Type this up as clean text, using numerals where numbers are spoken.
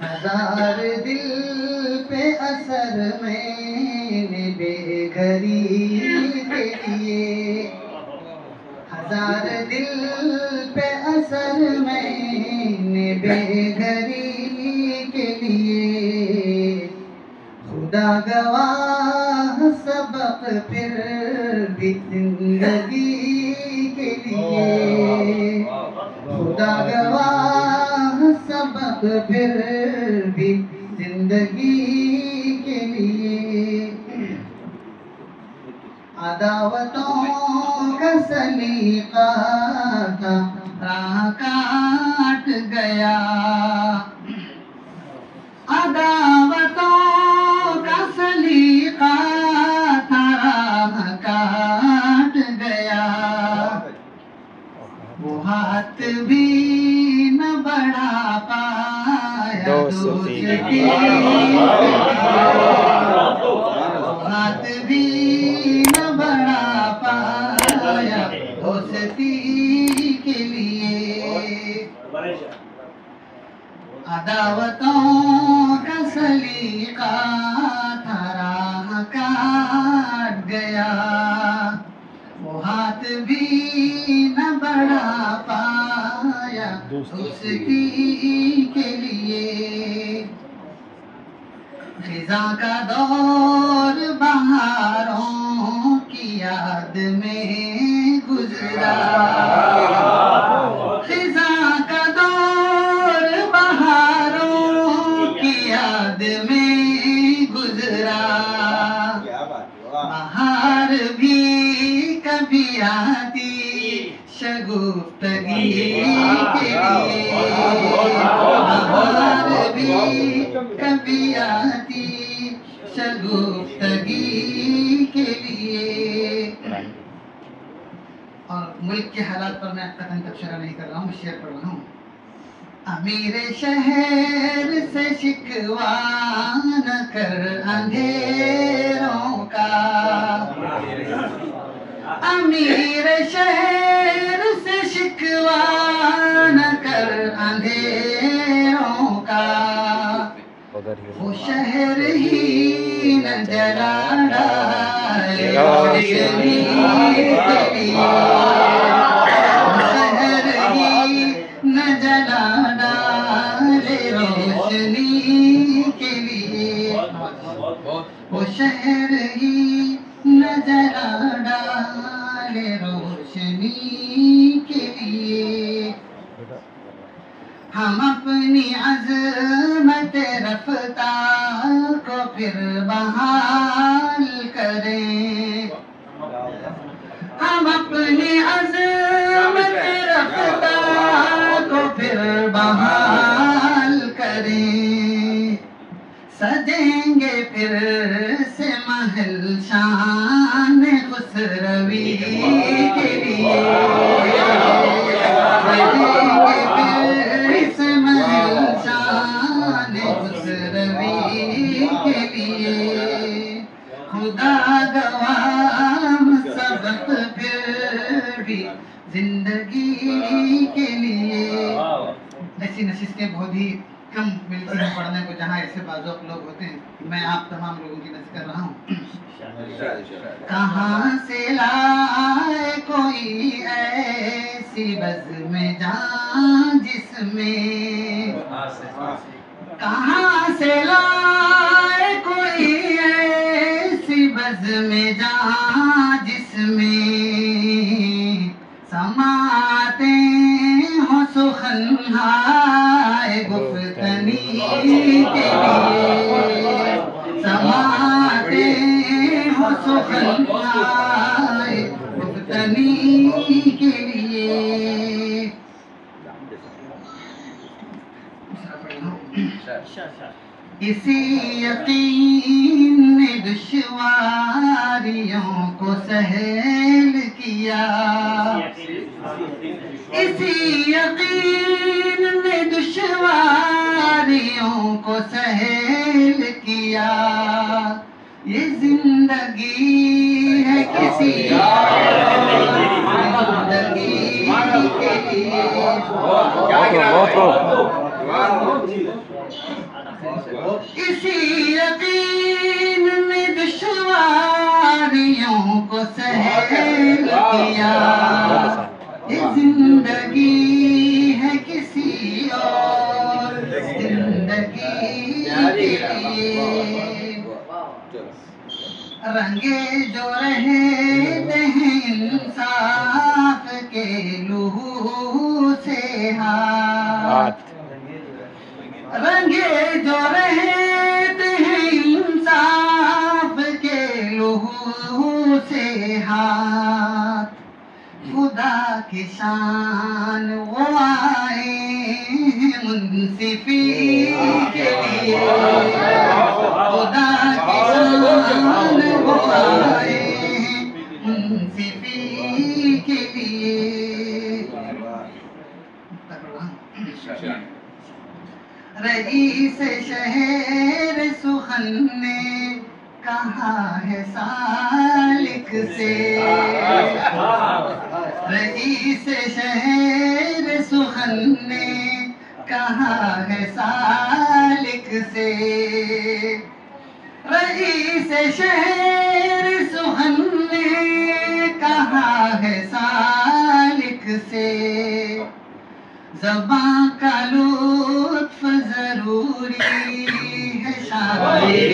ہزار دل پہ اثر میں نے بے گھری کے لیے، ہزار دل پہ اثر میں نے بے گھری کے لیے، خدا گواہ سبق پھر بھی زندگی کے لیے، خدا گواہ سبق پھر بھی زندگی کے لیے، عداوتوں کا سلیقہ تھا راہ کاٹ گیا، عداوتوں کا سلیقہ تھا راہ کاٹ گیا، وہ ہاتھ بھی نہ بڑھا پایا دوستی، وہ ہاتھ بھی نہ بڑھا پایا دوستی کے لیے، عداوتوں کا سلیقہ تھا راہ کاٹ گیا، وہ ہاتھ بھی نہ بڑھا پایا دوستی کے لیے، خزاں کا دور بہاروں کی یاد میں گزرا، خزاں کا دور بہاروں کی یاد میں گزرا، بہار بھی کبھی آتی شگفتگی کے لیے، بہار بھی کبھی آتی شگفتگی کے لیے، اور ملک کے حالات پر میں قطعاً تبصرہ نہیں کر رہا ہوں، شعر پڑھ رہا ہوں۔ امیر شہر سے شکوہ نہ کر اندھیروں کا، امیر شہر سے شکوہ نہ کر اندھیروں کا، وہ شہر ہی نہ جلا ڈالے روشنی کے لیے، وہ شہر ہی نہ جلا ڈالے روشنی کے لیے، وہ شہر ہی نہ جلا ڈالے روشنی کے لیے، ہم اپنی عظمت رفتار کو پھر بحال کریں، ہم اپنی عظمت رفتار کو پھر بحال کریں، سجیں گے پھر سے محل شان خسروی کے لیے، سجیں گے پھر سے محل شان خسروی کے لیے، خدا گواہ سبق پھر بھی زندگی کے لیے۔ ایسی نشستیں بہت ہی کم ملتی ہیں پڑھنے کو جہاں ایسے بازوق لوگ ہوتے ہیں، میں آپ تمام لوگوں کی نظر کر رہا ہوں۔ کہاں سے لائے کوئی ایسی بزم جان جس میں، کہاں سے لائے کوئی ایسی بزم جان جس میں، سماتے ہوں سخنہائے گفتنی کے لیے، سماتے ہوں سخنہائے گفتنی کے لیے، اسی یقین نے دشواریوں کو سہل کیا، اسی یقین نے دشواریوں کو سہل کیا، یہ زندگی ہے کسی زندگی کے لیے، اسی یقین نے دشواریوں کو سہل کیا، یہ زندگی ہے کسی اور زندگی کے لیے، رنگے جو رہتے ہیں انصاف کے لہو سے ہاتھ، رنگے جو رہتے ہیں انصاف کے لہو سے ہاتھ، خدا کی شان وہ آئے منصفی کے لیے، خدا کی شان وہ آئے منصفی کے لیے۔ رئیس شہر سخن نے کہا ہے سالک سے، رئیس شہر سخن نے کہا ہے سالک سے، رئیس شہر سخن نے کہا ہے سالک سے، زباں کا لطف ضروری ہے شاعری